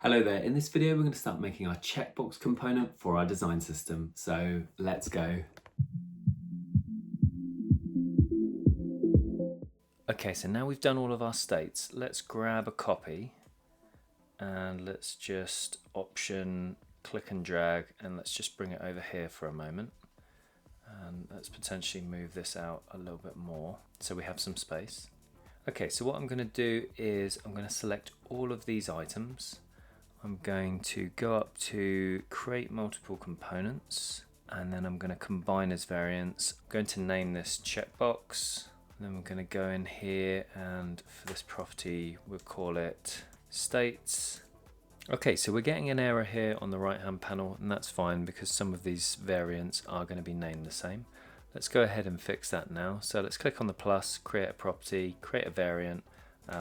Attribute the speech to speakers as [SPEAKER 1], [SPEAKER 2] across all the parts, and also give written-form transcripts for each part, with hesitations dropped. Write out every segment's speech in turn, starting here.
[SPEAKER 1] Hello there, in this video we're going to start making our checkbox component for our design system, so let's go. Okay, so now we've done all of our states, let's grab a copy and let's just option click and drag and let's just bring it over here for a moment. And let's potentially move this out a little bit more so we have some space. Okay, so what I'm going to do is I'm going to select all of these items. I'm going to go up to create multiple components and then I'm going to combine as variants. I'm going to name this checkbox. Then we're going to go in here and for this property we'll call it states. Okay, so we're getting an error here on the right hand panel and that's fine because some of these variants are going to be named the same. Let's go ahead and fix that now. So let's click on the plus, create a property, create a variant.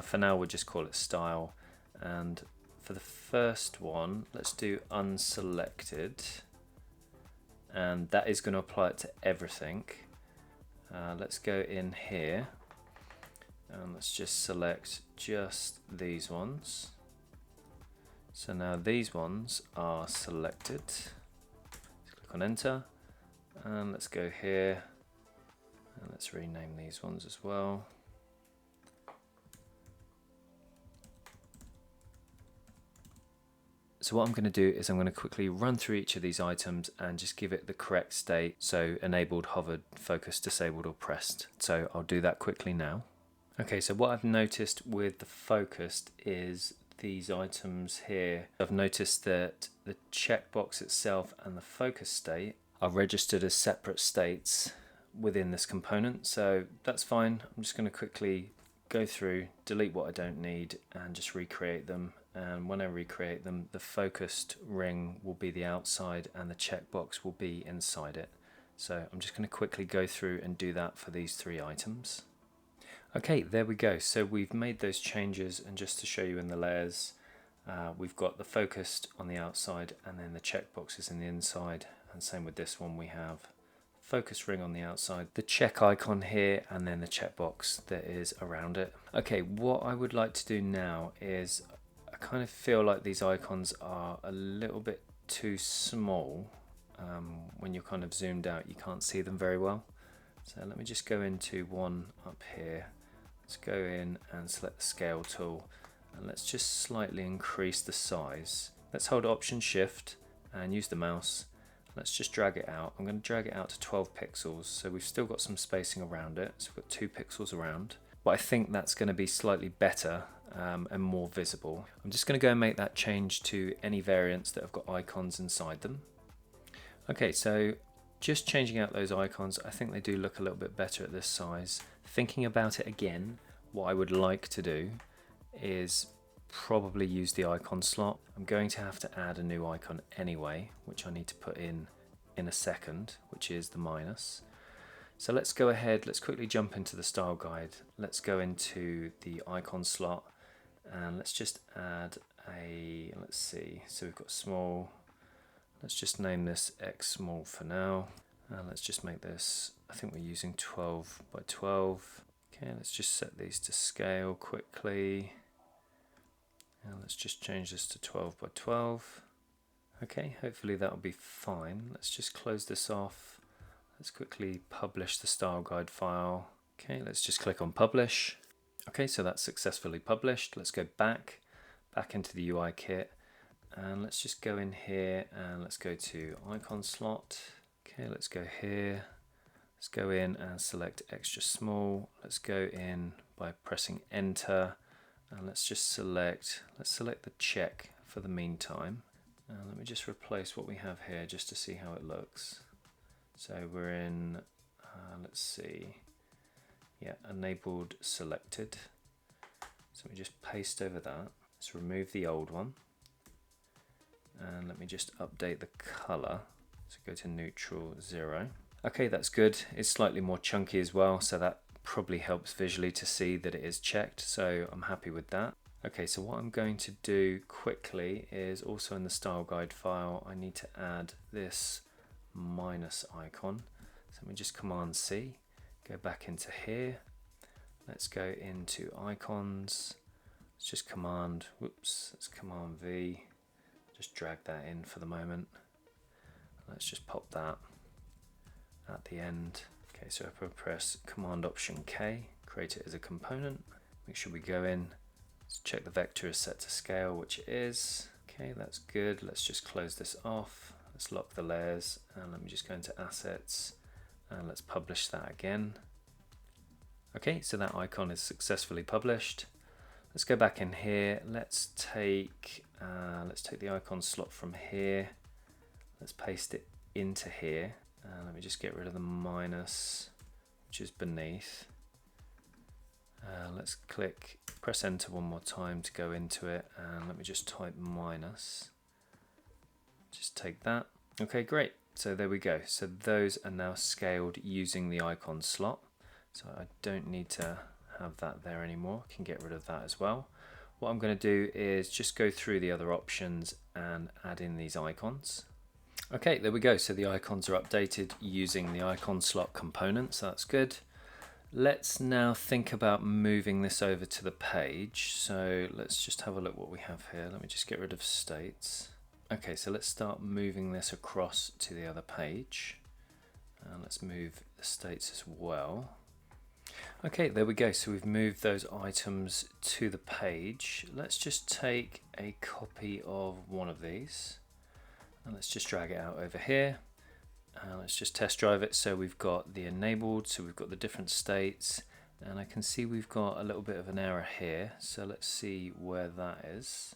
[SPEAKER 1] For now we'll just call it style, and for the first one let's do unselected, and that is going to apply it to everything. Let's go in here and let's just select just these ones. So now these ones are selected. Let's click on enter and let's go here and let's rename these ones as well. So what I'm going to do is I'm going to quickly run through each of these items and just give it the correct state. So enabled, hovered, focused, disabled or pressed. So I'll do that quickly now. Okay, so what I've noticed with the focused is these items here. I've noticed that the checkbox itself and the focus state are registered as separate states within this component. So that's fine. I'm just going to quickly go through, delete what I don't need and just recreate them. And when I recreate them, the focused ring will be the outside and the checkbox will be inside it. So I'm just going to quickly go through and do that for these three items. Okay, there we go. So we've made those changes, and just to show you in the layers, we've got the focused on the outside and then the checkboxes in the inside. And same with this one, we have focus ring on the outside, the check icon here, and then the checkbox that is around it. Okay, what I would like to do now is I kind of feel like these icons are a little bit too small. When you're kind of zoomed out, you can't see them very well. So let me just go into one up here. Let's go in and select the scale tool and let's just slightly increase the size. Let's hold Option Shift and use the mouse. Let's just drag it out. I'm going to drag it out to 12 pixels, so we've still got some spacing around it. So we've got 2 pixels around, but I think that's going to be slightly better and more visible. I'm just going to go and make that change to any variants that have got icons inside them. Okay, so just changing out those icons, I think they do look a little bit better at this size. Thinking about it again, what I would like to do is probably use the icon slot. I'm going to have to add a new icon anyway, which I need to put in a second, which is the minus. So let's go ahead, let's quickly jump into the style guide. Let's go into the icon slot and let's just add a, let's see, so we've got small. Let's just name this X small for now. And let's just make this, I think we're using 12 by 12. Okay, let's just set these to scale quickly. And let's just change this to 12 by 12. Okay, hopefully that'll be fine. Let's just close this off. Let's quickly publish the style guide file. Okay, let's just click on publish. Okay, so that's successfully published. Let's go back into the UI kit. And let's just go in here and let's go to IconSlot. Okay, let's go here. Let's go in and select extra small. Let's go in by pressing enter and let's just select, the check for the meantime. Let me just replace what we have here just to see how it looks. So we're in, let's see, yeah, enabled selected. So we just paste over that. Let's remove the old one. And let me just update the color. So go to neutral 0. Okay, that's good. It's slightly more chunky as well, so that probably helps visually to see that it is checked. So I'm happy with that. Okay, so what I'm going to do quickly is also in the style guide file, I need to add this minus icon. So let me just Command C, go back into here. Let's go into icons. Let's just Command V, just drag that in for the moment. Let's just pop that at the end. Okay, so if I press Command Option K, create it as a component. Make sure we go in, let's check the vector is set to scale, which it is. Okay, that's good. Let's just close this off. Let's lock the layers, and let me just go into Assets, and let's publish that again. Okay, so that icon is successfully published. Let's go back in here. Let's take the icon slot from here. Let's paste it into here. Let me just get rid of the minus, which is beneath. Let's press enter one more time to go into it, and let me just type minus. Just take that. Okay, great. So there we go. So those are now scaled using the icon slot. So I don't need to have that there anymore. I can get rid of that as well. What I'm going to do is just go through the other options and add in these icons. Okay, there we go. So the icons are updated using the icon slot component, so that's good. Let's now think about moving this over to the page. So let's just have a look what we have here. Let me just get rid of states. Okay, so let's start moving this across to the other page. And let's move the states as well. Okay, there we go. So we've moved those items to the page. Let's just take a copy of one of these. And let's just drag it out over here. Let's just test drive it. So we've got the enabled, so we've got the different states, and I can see we've got a little bit of an error here. So let's see where that is.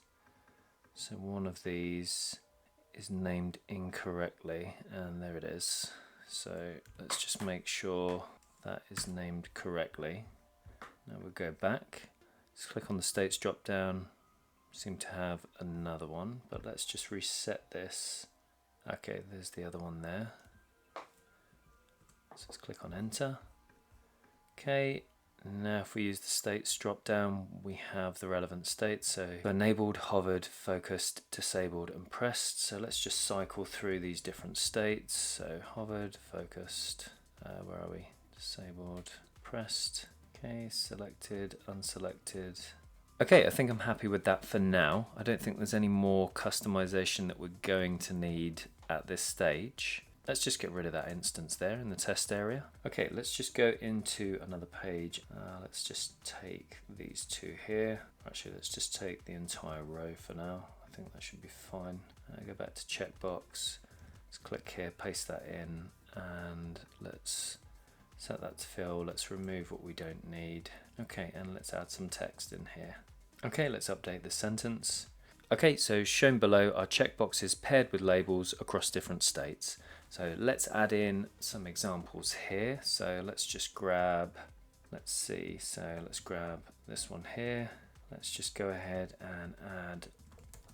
[SPEAKER 1] So one of these is named incorrectly, and there it is. So let's just make sure that is named correctly. Now we'll go back. Let's click on the states drop down. Seem to have another one, but let's just reset this. Okay, there's the other one there. So let's click on enter. Okay, now if we use the states drop down, we have the relevant states. So enabled, hovered, focused, disabled, and pressed. So let's just cycle through these different states. So hovered, focused, where are we? Disabled, pressed. Okay, selected, unselected. Okay, I think I'm happy with that for now. I don't think there's any more customization that we're going to need at this stage. Let's just get rid of that instance there in the test area. Okay, let's just go into another page. Let's just take these two here. Actually, let's just take the entire row for now. I think that should be fine. Go back to Checkbox. Let's click here, paste that in, and let's set that to fill. Let's remove what we don't need. Okay, and let's add some text in here. Okay, let's update the sentence. Okay, so shown below are checkboxes paired with labels across different states. So let's add in some examples here. So let's just grab, let's see, so let's grab this one here. Let's just go ahead and add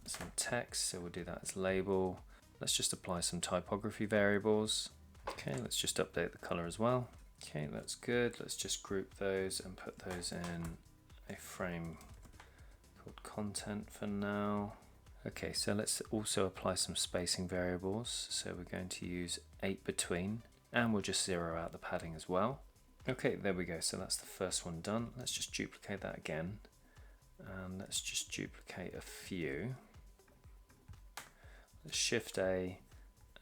[SPEAKER 1] some text. So we'll do that as label. Let's just apply some typography variables. Okay, let's just update the color as well. Okay, that's good. Let's just group those and put those in a frame called content for now. Okay, so let's also apply some spacing variables. So we're going to use 8 between, and we'll just zero out the padding as well. Okay, there we go. So that's the first one done. Let's just duplicate that again. And let's just duplicate a few. Let's Shift A,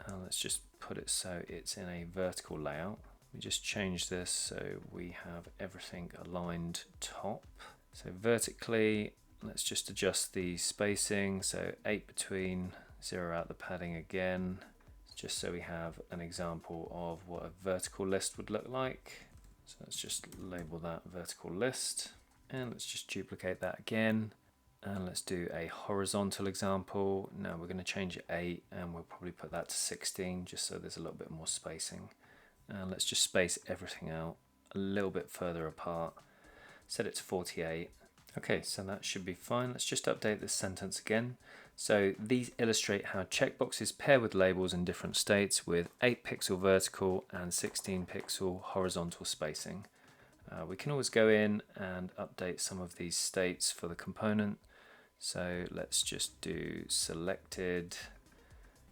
[SPEAKER 1] and let's just put it so it's in a vertical layout. We just change this so we have everything aligned top. So vertically, let's just adjust the spacing. So 8 between, zero out the padding again, just so we have an example of what a vertical list would look like. So let's just label that vertical list, and let's just duplicate that again. And let's do a horizontal example. Now we're going to change it 8, and we'll probably put that to 16 just so there's a little bit more spacing. And let's just space everything out a little bit further apart. Set it to 48. Okay, so that should be fine. Let's just update this sentence again. So these illustrate how checkboxes pair with labels in different states with 8 pixel vertical and 16 pixel horizontal spacing. We can always go in and update some of these states for the component. So let's just do selected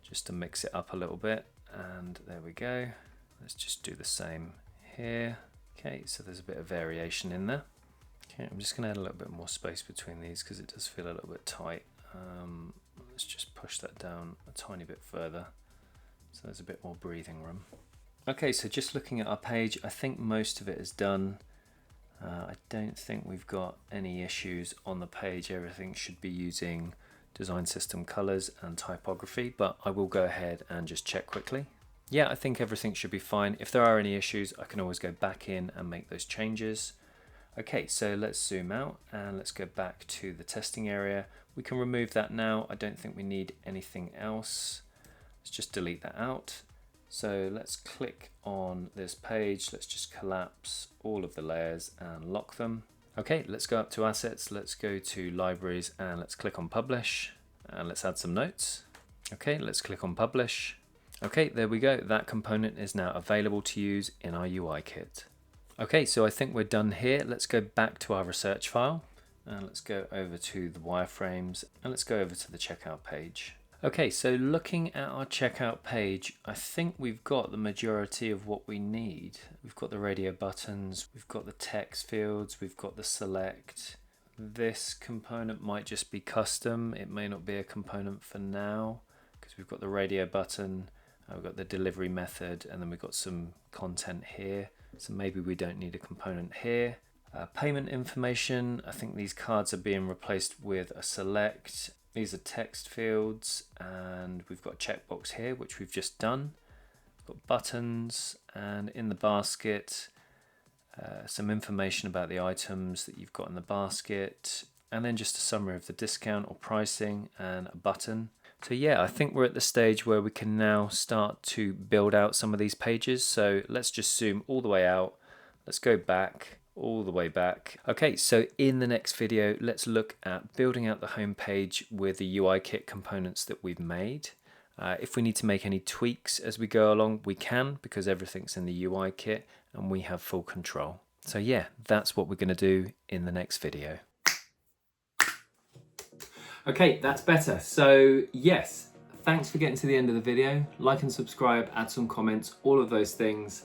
[SPEAKER 1] just to mix it up a little bit, and there we go. Let's just do the same here. Okay, so there's a bit of variation in there. Okay, I'm just going to add a little bit more space between these because it does feel a little bit tight. Let's just push that down a tiny bit further so there's a bit more breathing room. Okay, so just looking at our page, I think most of it is done. I don't think we've got any issues on the page. Everything should be using design system colors and typography, but I will go ahead and just check quickly. Yeah, I think everything should be fine. If there are any issues, I can always go back in and make those changes. Okay, so let's zoom out and let's go back to the testing area. We can remove that now. I don't think we need anything else. Let's just delete that out. So let's click on this page. Let's just collapse all of the layers and lock them. Okay, let's go up to assets. Let's go to libraries and let's click on publish and let's add some notes. Okay, let's click on publish. Okay, there we go. That component is now available to use in our UI kit. Okay, so I think we're done here. Let's go back to our research file and let's go over to the wireframes and let's go over to the checkout page. Okay, so looking at our checkout page, I think we've got the majority of what we need. We've got the radio buttons, we've got the text fields, we've got the select. This component might just be custom. It may not be a component for now because we've got the radio button, we've got the delivery method, and then we've got some content here. So maybe we don't need a component here. Payment information, I think these cards are being replaced with a select. These are text fields, and we've got a checkbox here, which we've just done. We've got buttons, and in the basket, some information about the items that you've got in the basket, and then just a summary of the discount or pricing and a button. So yeah, I think we're at the stage where we can now start to build out some of these pages. So let's just zoom all the way out. Let's go back, all the way back. Okay, so in the next video, let's look at building out the home page with the UI kit components that we've made. If we need to make any tweaks as we go along, we can, because everything's in the UI kit and we have full control. So yeah, that's what we're going to do in the next video. Okay, that's better. So yes, thanks for getting to the end of the video. Like and subscribe, add some comments, all of those things.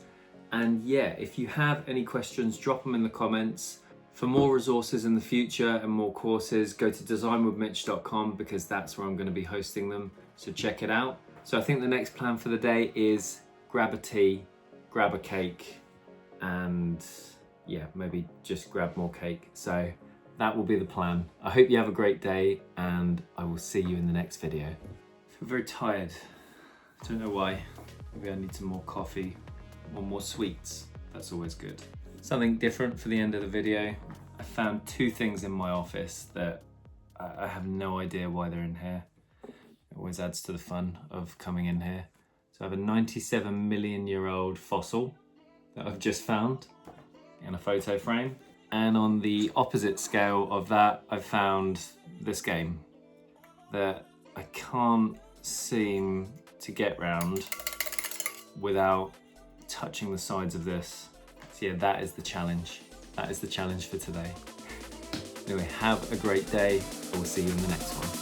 [SPEAKER 1] And yeah, if you have any questions, drop them in the comments. For more resources in the future and more courses, go to designwithmitch.com because that's where I'm going to be hosting them. So check it out. So I think the next plan for the day is grab a tea, grab a cake, and yeah, maybe just grab more cake. So that will be the plan. I hope you have a great day and I will see you in the next video. I feel very tired. I don't know why. Maybe I need some more coffee or more sweets. That's always good. Something different for the end of the video. I found two things in my office that I have no idea why they're in here. It always adds to the fun of coming in here. So I have a 97 million year old fossil that I've just found in a photo frame. And on the opposite scale of that, I found this game that I can't seem to get round without touching the sides of this. So yeah, that is the challenge. That is the challenge for today. Anyway, have a great day. I will see you in the next one.